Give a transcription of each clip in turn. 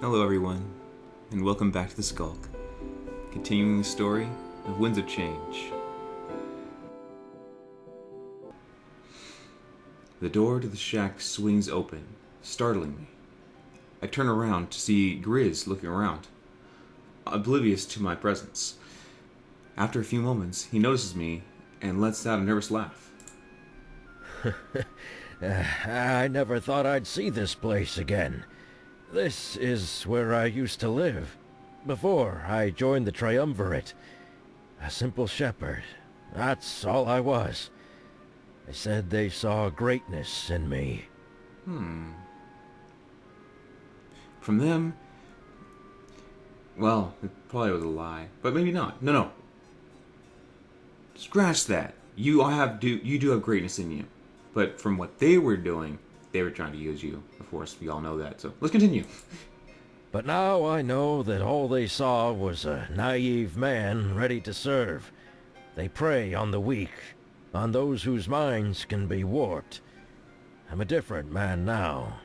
Hello everyone, and welcome back to the Skulk, continuing the story of Winds of Change. The door to the shack swings open, startling me. I turn around to see Grizz looking around, oblivious to my presence. After a few moments, he notices me and lets out a nervous laugh. I never thought I'd see this place again. This is where I used to live, before I joined the Triumvirate. A simple shepherd. That's all I was. They said they saw greatness in me. From them, well, it probably was a lie, but maybe not. No. Scratch that. You do have greatness in you. But from what they were doing, they were trying to use you. Of course, we all know that. So let's continue. But now I know that all they saw was a naive man ready to serve. They prey on the weak, on those whose minds can be warped. I'm a different man now,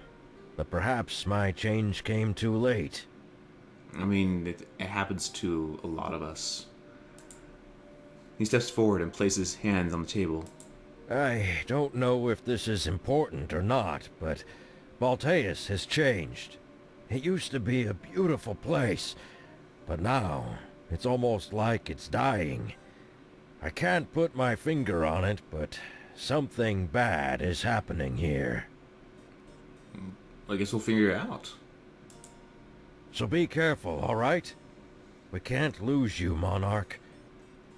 but perhaps my change came too late. I mean, it happens to a lot of us. He steps forward and places hands on the table. I don't know if this is important or not, but Balteus has changed. It used to be a beautiful place, but now it's almost like it's dying. I can't put my finger on it, but something bad is happening here. I guess we'll figure it out. So be careful, all right? We can't lose you, Monarch.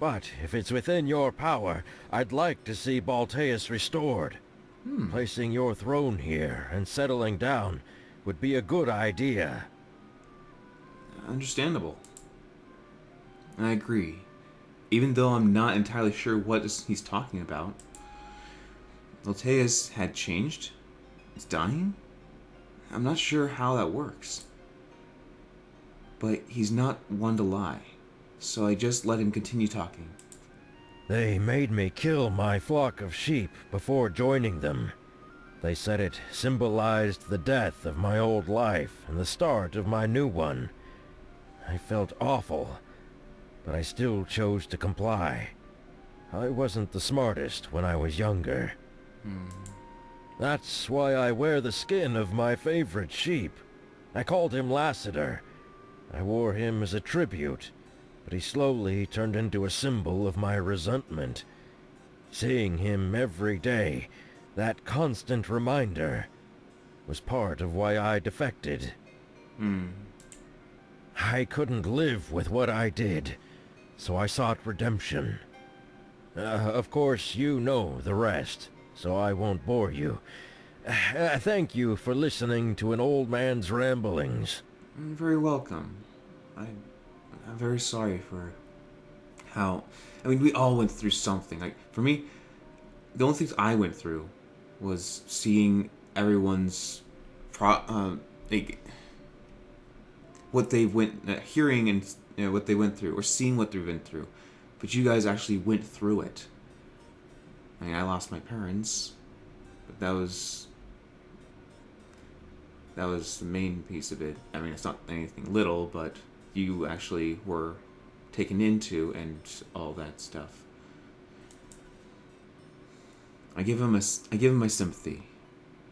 But if it's within your power, I'd like to see Balteus restored. Placing your throne here and settling down would be a good idea. Understandable. I agree. Even though I'm not entirely sure what he's talking about. Alteus had changed? It's dying? I'm not sure how that works. But he's not one to lie, so I just let him continue talking. They made me kill my flock of sheep before joining them. They said it symbolized the death of my old life and the start of my new one. I felt awful, but I still chose to comply. I wasn't the smartest when I was younger. That's why I wear the skin of my favorite sheep. I called him Lassiter. I wore him as a tribute, but he slowly turned into a symbol of my resentment. Seeing him every day, that constant reminder, was part of why I defected. I couldn't live with what I did, so I sought redemption. Of course, you know the rest, so I won't bore you. Thank you for listening to an old man's ramblings. You're very welcome. I'm very sorry for how... I mean, we all went through something. Like, for me, the only things I went through was seeing everyone's... what they went... hearing and what they went through, or seeing what they've been through. But you guys actually went through it. I mean, I lost my parents, but that was the main piece of it. I mean, it's not anything little, but you actually were taken into and all that stuff. I give him my sympathy.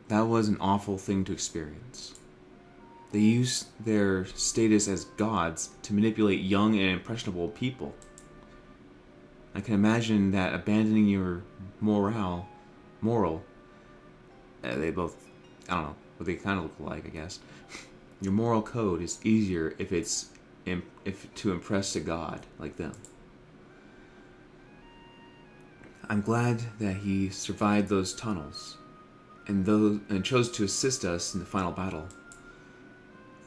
That was an awful thing to experience. They used their status as gods to manipulate young and impressionable people. I can imagine that abandoning your moral, they both, I don't know, but they kind of look alike, I guess. Your moral code is easier if to impress a god like them. I'm glad that he survived those tunnels and chose to assist us in the final battle.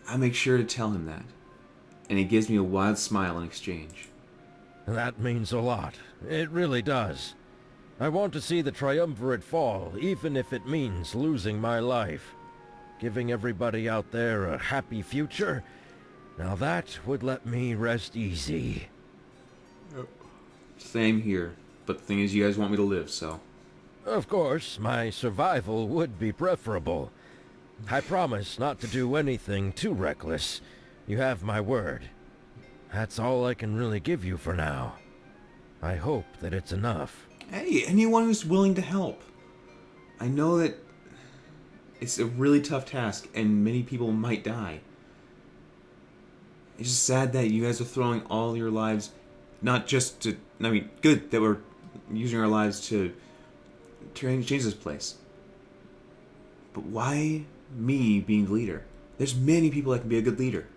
I make sure to tell him that, and he gives me a wide smile in exchange. That means a lot. It really does. I want to see the Triumvirate fall, even if it means losing my life. Giving everybody out there a happy future? Now that would let me rest easy. Same here, but the thing is, you guys want me to live, so... Of course, my survival would be preferable. I promise not to do anything too reckless. You have my word. That's all I can really give you for now. I hope that it's enough. Hey, anyone who's willing to help. I know that it's a really tough task and many people might die. It's just sad that you guys are throwing all your lives, not just to, I mean, good that we're using our lives to change this place. But why me being the leader? There's many people that can be a good leader.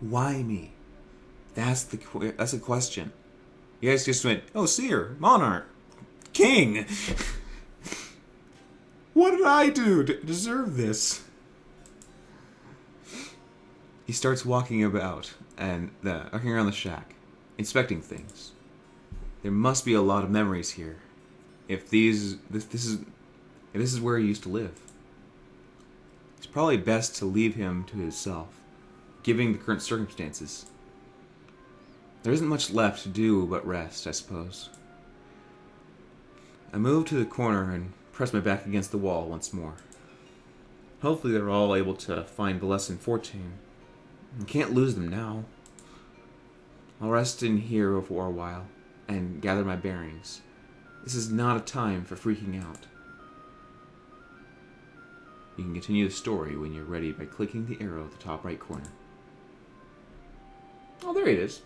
Why me? That's the question. You guys just went, oh, seer, monarch, king. What did I do to deserve this? He starts walking about and walking around the shack, inspecting things. There must be a lot of memories here. If this is where he used to live. It's probably best to leave him to himself, given the current circumstances. There isn't much left to do but rest, I suppose. I move to the corner and press my back against the wall once more. Hopefully they're all able to find the lesson 14. I can't lose them now. I'll rest in here for a while and gather my bearings. This is not a time for freaking out. You can continue the story when you're ready by clicking the arrow at the top right corner. Oh, there it is.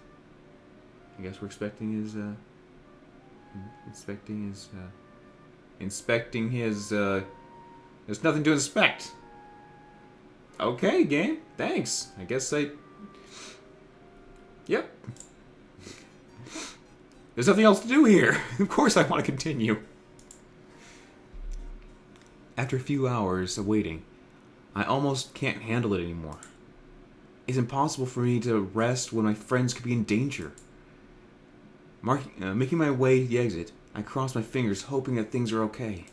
I guess we're inspecting his, there's nothing to inspect. Okay, game. Thanks. I guess Yep. There's nothing else to do here. Of course I want to continue. After a few hours of waiting, I almost can't handle it anymore. It's impossible for me to rest when my friends could be in danger. Making my way to the exit, I cross my fingers hoping that things are okay.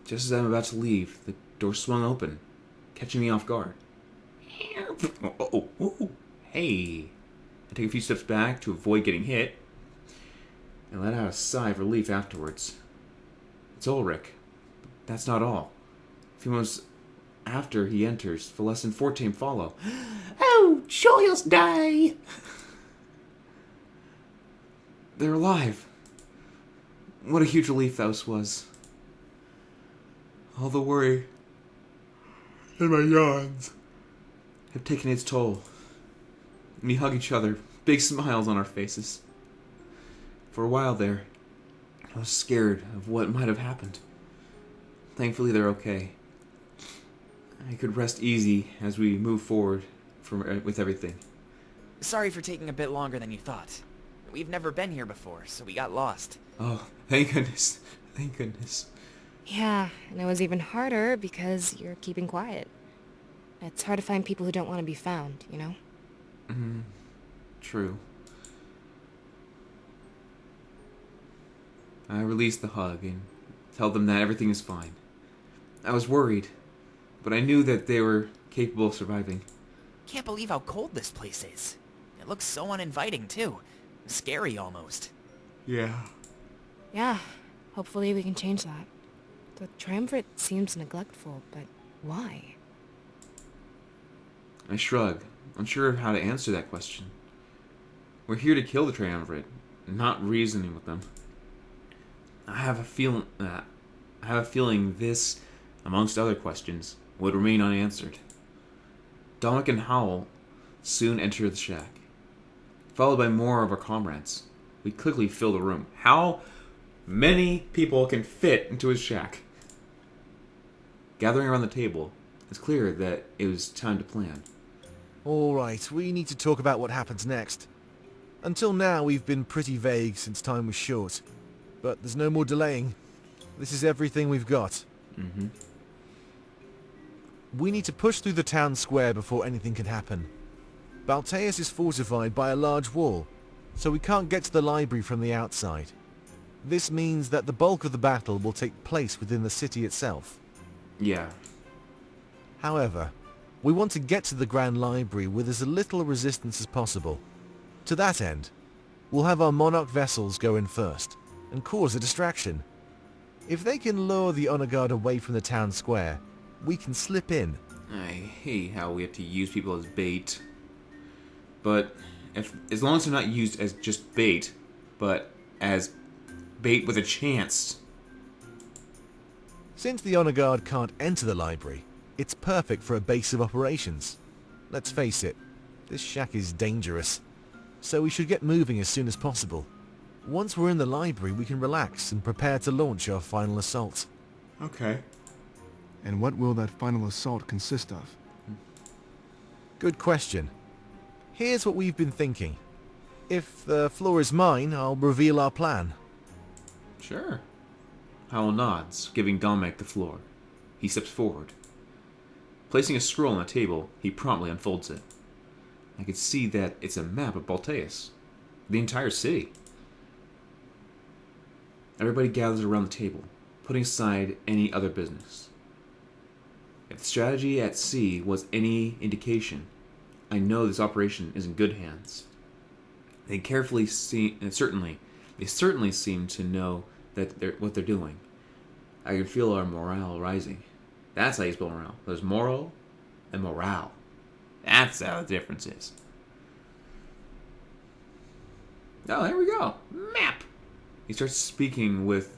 Just as I'm about to leave, the door swung open, catching me off guard. Oh, hey. I take a few steps back to avoid getting hit, and let out a sigh of relief afterwards. It's Ulrich. But that's not all. A few moments after he enters, the lesson 14 follow. Oh, joyous day! They're alive. What a huge relief that was. All the worry and my yawns have taken its toll. We hug each other, big smiles on our faces. For a while there, I was scared of what might have happened. Thankfully, they're okay. I could rest easy as we move forward with everything. Sorry for taking a bit longer than you thought. We've never been here before, so we got lost. Oh, thank goodness. Thank goodness. Yeah, and it was even harder because you're keeping quiet. It's hard to find people who don't want to be found, you know? True. I release the hug and tell them that everything is fine. I was worried, but I knew that they were capable of surviving. Can't believe how cold this place is. It looks so uninviting, too. Scary, almost. Yeah. Yeah, hopefully we can change that. The triumvirate seems neglectful, but why? I shrug, unsure of how to answer that question. We're here to kill the triumvirate, not reasoning with them. I have a feeling this, amongst other questions, would remain unanswered. Dominic and Howell soon enter the shack, followed by more of our comrades. We quickly fill the room. How many people can fit into his shack? Gathering around the table, it's clear that it was time to plan. Alright, we need to talk about what happens next. Until now, we've been pretty vague since time was short. But there's no more delaying. This is everything we've got. We need to push through the town square before anything can happen. Balteus is fortified by a large wall, so we can't get to the library from the outside. This means that the bulk of the battle will take place within the city itself. Yeah. However, we want to get to the Grand Library with as little resistance as possible. To that end, we'll have our Monarch vessels go in first, and cause a distraction. If they can lure the honor guard away from the town square, we can slip in. I hate how we have to use people as bait. But as long as they're not used as just bait, but as bait with a chance. Since the honor guard can't enter the library, it's perfect for a base of operations. Let's face it, this shack is dangerous, so we should get moving as soon as possible. Once we're in the library, we can relax and prepare to launch our final assault. Okay. And what will that final assault consist of? Good question. Here's what we've been thinking. If the floor is mine, I'll reveal our plan. Sure. Howell nods, giving Dominic the floor. He steps forward. Placing a scroll on the table, he promptly unfolds it. I can see that it's a map of Balteus. The entire city. Everybody gathers around the table, putting aside any other business. If the strategy at sea was any indication, I know this operation is in good hands. They certainly seem to know what they're doing. I can feel our morale rising. That's how you spell morale. There's moral and morale. That's how the difference is. Oh, there we go. Map! He starts speaking with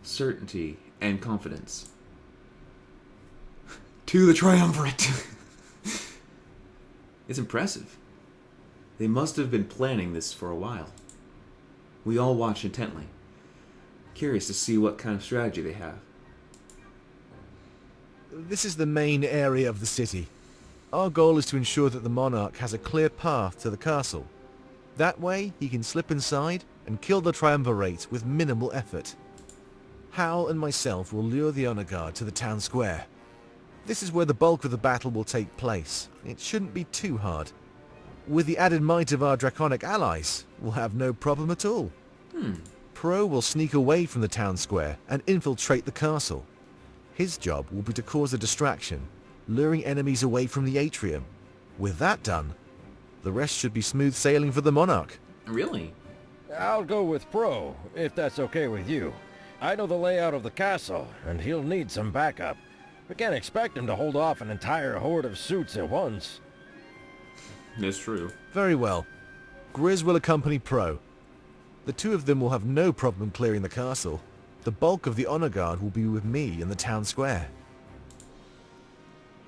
certainty and confidence. To the triumvirate! It's impressive. They must have been planning this for a while. We all watch intently, curious to see what kind of strategy they have. This is the main area of the city. Our goal is to ensure that the monarch has a clear path to the castle. That way, he can slip inside and kill the triumvirate with minimal effort. Hal and myself will lure the honor guard to the town square. This is where the bulk of the battle will take place. It shouldn't be too hard. With the added might of our draconic allies, we'll have no problem at all. Pro will sneak away from the town square and infiltrate the castle. His job will be to cause a distraction, luring enemies away from the atrium. With that done, the rest should be smooth sailing for the monarch. Really? I'll go with Pro, if that's okay with you. I know the layout of the castle, and he'll need some backup. We can't expect him to hold off an entire horde of suits at once. That's true. Very well. Grizz will accompany Pro. The two of them will have no problem clearing the castle. The bulk of the honor guard will be with me in the town square.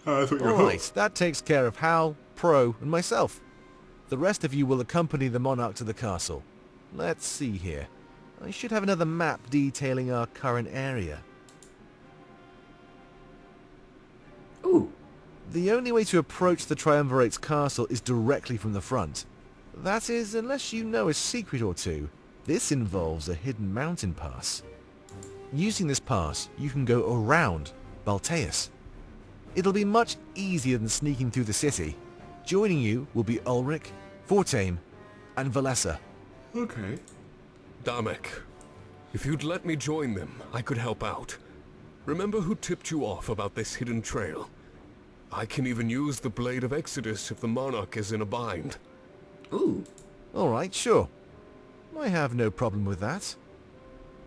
Alright, that takes care of Hal, Pro, and myself. The rest of you will accompany the monarch to the castle. Let's see here. I should have another map detailing our current area. Ooh. The only way to approach the Triumvirate's castle is directly from the front. That is, unless you know a secret or two. This involves a hidden mountain pass. Using this pass, you can go around Balteus. It'll be much easier than sneaking through the city. Joining you will be Ulrich, Fortame, and Valessa. Okay. Damek, if you'd let me join them, I could help out. Remember who tipped you off about this hidden trail? I can even use the Blade of Exodus if the Monarch is in a bind. Ooh. Alright, sure. I have no problem with that.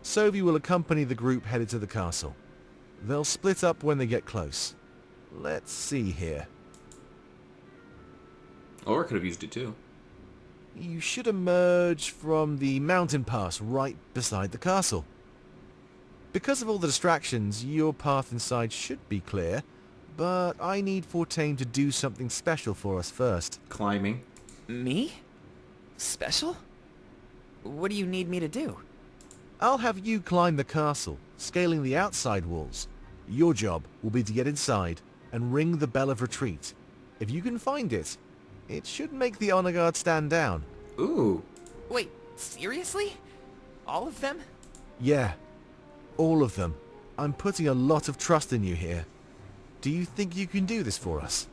Sovi will accompany the group headed to the castle. They'll split up when they get close. Let's see here. Or I could have used it too. You should emerge from the mountain pass right beside the castle. Because of all the distractions, your path inside should be clear, but I need Fortane to do something special for us first. Climbing. Me? Special? What do you need me to do? I'll have you climb the castle, scaling the outside walls. Your job will be to get inside and ring the bell of retreat. If you can find it, it should make the honor guard stand down. Ooh. Wait, seriously? All of them? Yeah, all of them. I'm putting a lot of trust in you here. Do you think you can do this for us?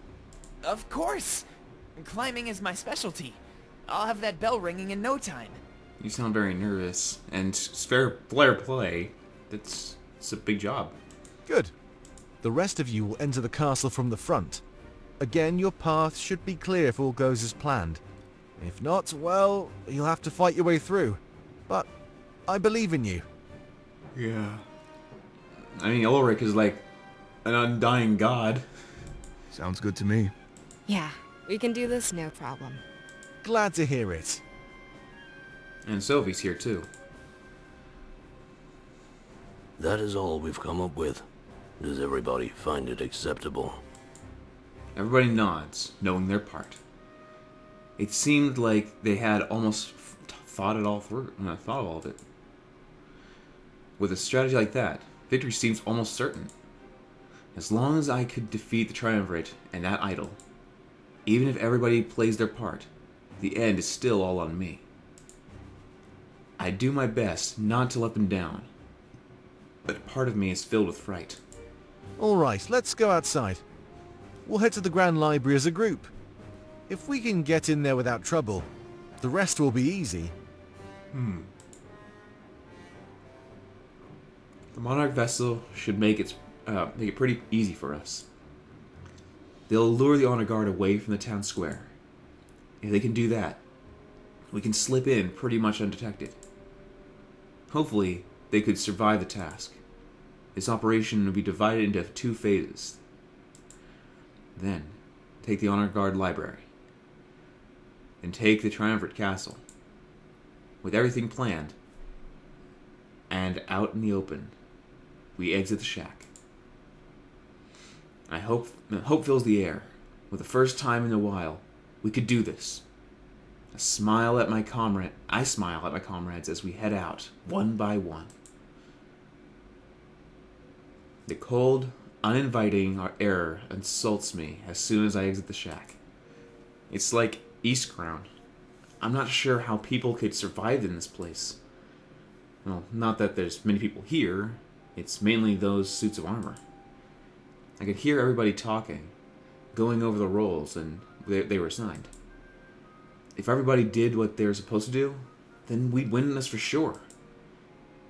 Of course! Climbing is my specialty. I'll have that bell ringing in no time. You sound very nervous, and fair play. It's a big job. Good. The rest of you will enter the castle from the front. Again, your path should be clear if all goes as planned. If not, well, you'll have to fight your way through. But I believe in you. Yeah. I mean, Ulrich is like an undying god. Sounds good to me. Yeah, we can do this, no problem. Glad to hear it. And Sophie's here too. That is all we've come up with. Does everybody find it acceptable? Everybody nods, knowing their part. It seemed like they had almost thought it all through, thought of all of it. With a strategy like that, victory seems almost certain. As long as I could defeat the Triumvirate and that idol, even if everybody plays their part, the end is still all on me. I do my best not to let them down, but part of me is filled with fright. Alright, let's go outside. We'll head to the Grand Library as a group. If we can get in there without trouble, the rest will be easy. The Monarch vessel should make it pretty easy for us. They'll lure the honor guard away from the town square. If they can do that, we can slip in pretty much undetected. Hopefully, they could survive the task. This operation will be divided into 2 phases. Then, take the honor guard library. Then take the Triumvirate Castle. With everything planned, and out in the open, we exit the shack. Hope fills the air. For the first time in a while, we could do this. I smile at my comrades as we head out, one by one. The cold, uninviting air insults me as soon as I exit the shack. It's like Eastcrown. I'm not sure how people could survive in this place. Well, not that there's many people here. It's mainly those suits of armor. I could hear everybody talking, going over the roles and they were assigned. If everybody did what they're supposed to do, then we'd win this for sure.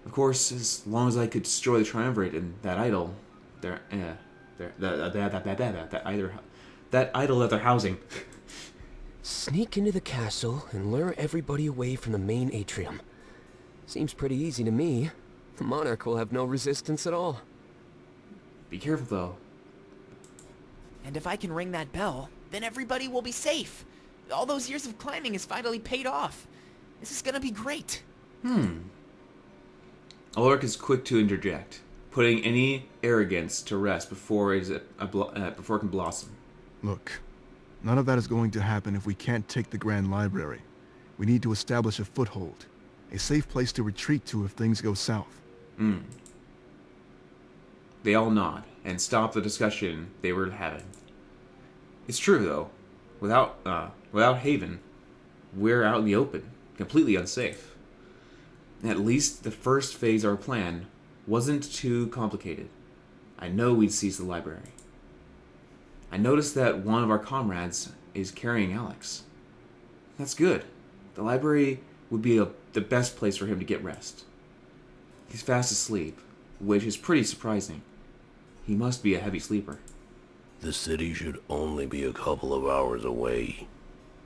Of course, as long as I could destroy the Triumvirate and that idol, that idol that they're housing. Sneak into the castle and lure everybody away from the main atrium. Seems pretty easy to me. The Monarch will have no resistance at all. Be careful, though. And if I can ring that bell, then everybody will be safe. All those years of climbing has finally paid off. This is gonna be great. Ulrich is quick to interject, putting any arrogance to rest before it can blossom. Look, none of that is going to happen if we can't take the Grand Library. We need to establish a foothold, a safe place to retreat to if things go south. They all nod and stop the discussion they were having. It's true, though. Without Haven, we're out in the open, completely unsafe. At least the first phase of our plan wasn't too complicated. I know we'd seize the library. I noticed that one of our comrades is carrying Alex. That's good. The library would be the best place for him to get rest. He's fast asleep, which is pretty surprising. He must be a heavy sleeper. The city should only be a couple of hours away.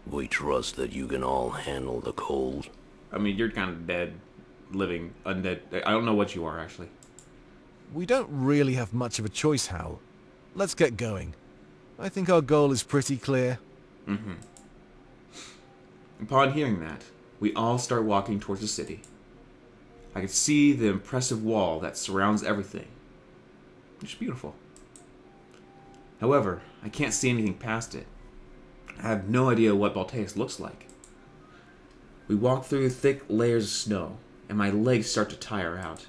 We trust that you can all handle the cold. I mean, you're kind of dead, living, undead. I don't know what you are, actually. We don't really have much of a choice, Hal. Let's get going. I think our goal is pretty clear. Upon hearing that, we all start walking towards the city. I could see the impressive wall that surrounds everything. It's beautiful. However, I can't see anything past it. I have no idea what Balteus looks like. We walk through thick layers of snow, and my legs start to tire out.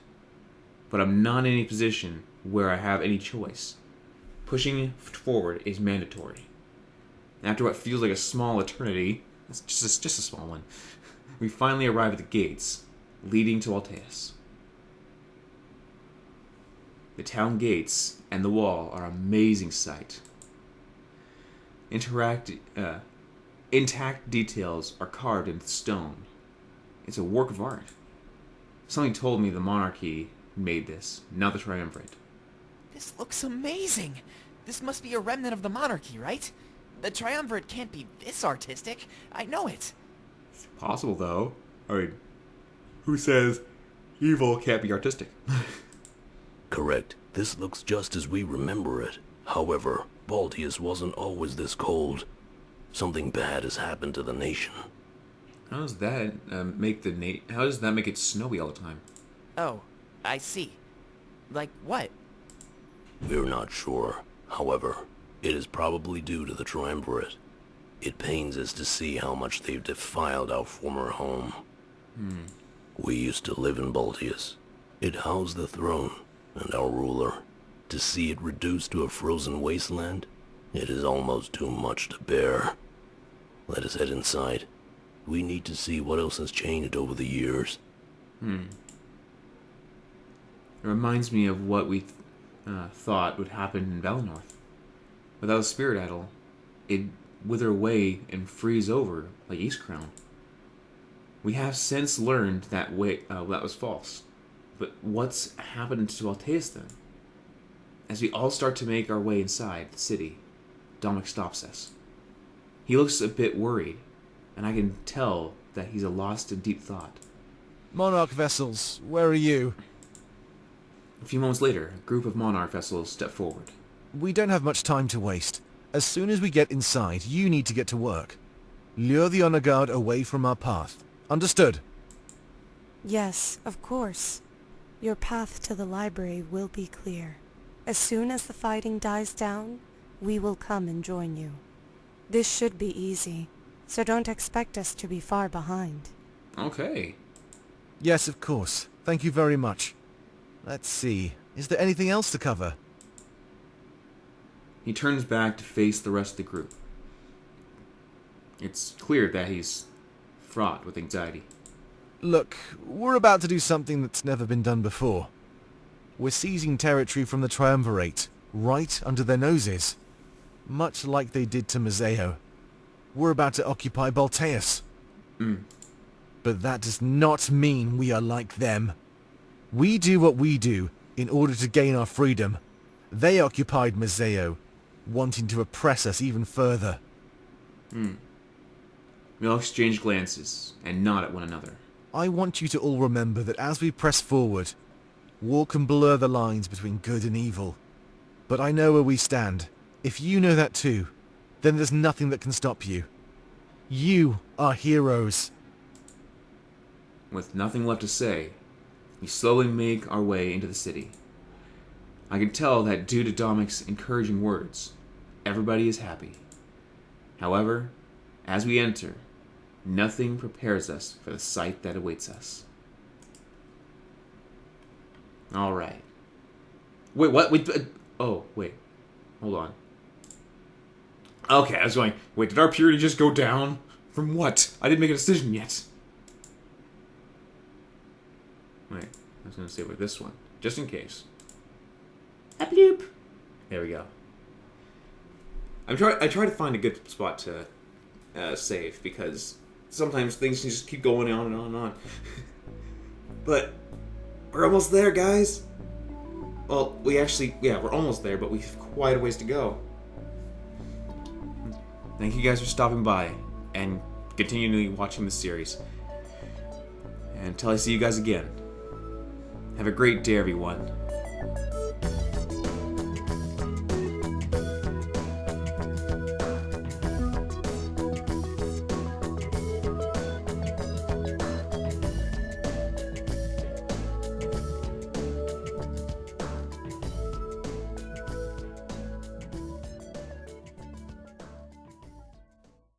But I'm not in any position where I have any choice. Pushing forward is mandatory. After what feels like a small eternity, it's just a small one, we finally arrive at the gates, leading to Balteus. The town gates and the wall are an amazing sight. Intact details are carved into stone. It's a work of art. Something told me the monarchy made this, not the Triumvirate. This looks amazing. This must be a remnant of the monarchy, right? The Triumvirate can't be this artistic. I know it. It's possible, though. I mean, who says evil can't be artistic? correct. This looks just as we remember it. However, Baltius wasn't always this cold. Something bad has happened to the nation. How does that How does that make it snowy all the time? Oh, I see. Like what? We're not sure. However, it is probably due to the Triumvirate. It pains us to see how much they've defiled our former home. We used to live in Baltius. It housed the throne and our ruler. To see it reduced to a frozen wasteland, it is almost too much to bear. Let us head inside. We need to see what else has changed over the years. It reminds me of what we thought would happen in Valinor. Without a spirit idol, it'd wither away and freeze over like Eastcrown. We have since learned that that was false. But what's happened to Alteus then? As we all start to make our way inside the city, Dominic stops us. He looks a bit worried, and I can tell that he's lost in deep thought. Monarch vessels, where are you? A few moments later, a group of Monarch vessels step forward. We don't have much time to waste. As soon as we get inside, you need to get to work. Lure the honor guard away from our path. Understood? Yes, of course. Your path to the library will be clear. As soon as the fighting dies down, we will come and join you. This should be easy, so don't expect us to be far behind. Okay. Yes, of course. Thank you very much. Let's see. Is there anything else to cover? He turns back to face the rest of the group. It's clear that he's fraught with anxiety. Look, we're about to do something that's never been done before. We're seizing territory from the Triumvirate, right under their noses. Much like they did to Mazeo. We're about to occupy Balteus. But that does not mean we are like them. We do what we do in order to gain our freedom. They occupied Mazeo, wanting to oppress us even further. We all exchange glances and nod at one another. I want you to all remember that as we press forward, war can blur the lines between good and evil. But I know where we stand. If you know that too, then there's nothing that can stop you. You are heroes. With nothing left to say, we slowly make our way into the city. I can tell that due to Dominic's encouraging words, everybody is happy. However, as we enter, nothing prepares us for the sight that awaits us. Alright. Wait, what? Wait, wait. Hold on. Okay, I was going, wait, did our purity just go down? From what? I didn't make a decision yet. Wait, I was going to say with this one. Just in case. Bloop. There we go. I try to find a good spot to save, because sometimes things can just keep going on and on and on. But we're almost there, guys. Well, we're almost there, but we have quite a ways to go. Thank you guys for stopping by and continually watching the series. And until I see you guys again, have a great day, everyone.